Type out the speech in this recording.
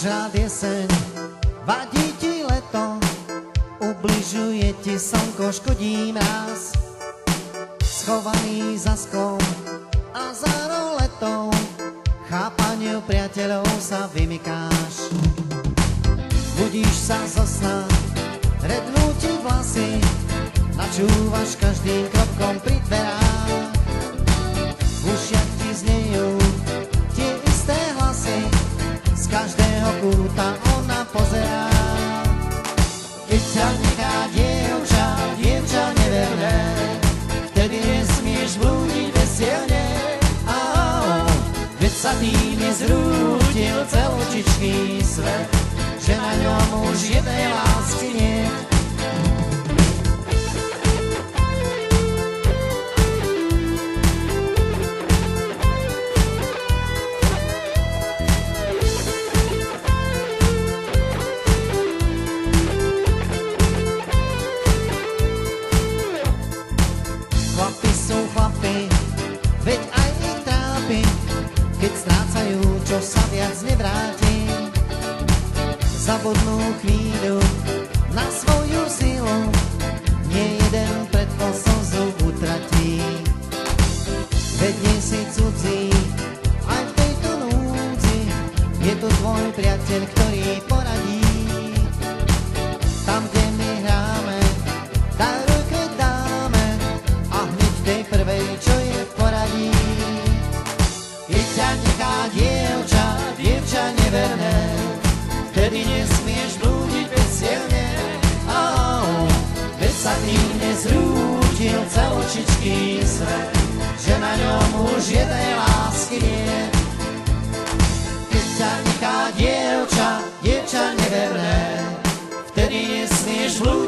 rád jeseň, vadí ti leto, ubližuje ti slnko, škodí mráz. Schovaný za sklom a za roletou, chápaniu priateľov sa vymykáš. Budíš sa zo sna, rednú ti vlasy, načúvaš každým krokom pri dverách. V ušiach ti znejú tie isté hlasy, z každého kúta ona pozerá. Keď ťa nechá dievča, dievča neverné, vtedy nesmieš blúdiť veselne. Veď sa tým nezrútil celočičký svet, že na ňom už jednej lásky nie. Chlapi sú chlapi, veď aj ich trápi, keď strácajú, čo sa viac nevráti. Zabudnú chvíľu na svoju silu, nie jeden predko slzu utratí. Veď nie si cudzí, aj v tejto núdzi, je tu tvoj priateľ, ktorý poradí. Tam, kde my hráme, daj ruke dáme, a hneď tej prvej, čo je v poradí. Keď ťa nechá dievča, dievča neverné, vtedy nesmieš blúdiť veselne. Veď sa tým nezrútil celočičký svet, že na ňom už jednej lásky nie. Keď ťa nechá dievča, dievča neverné, vtedy nesmieš blúdiť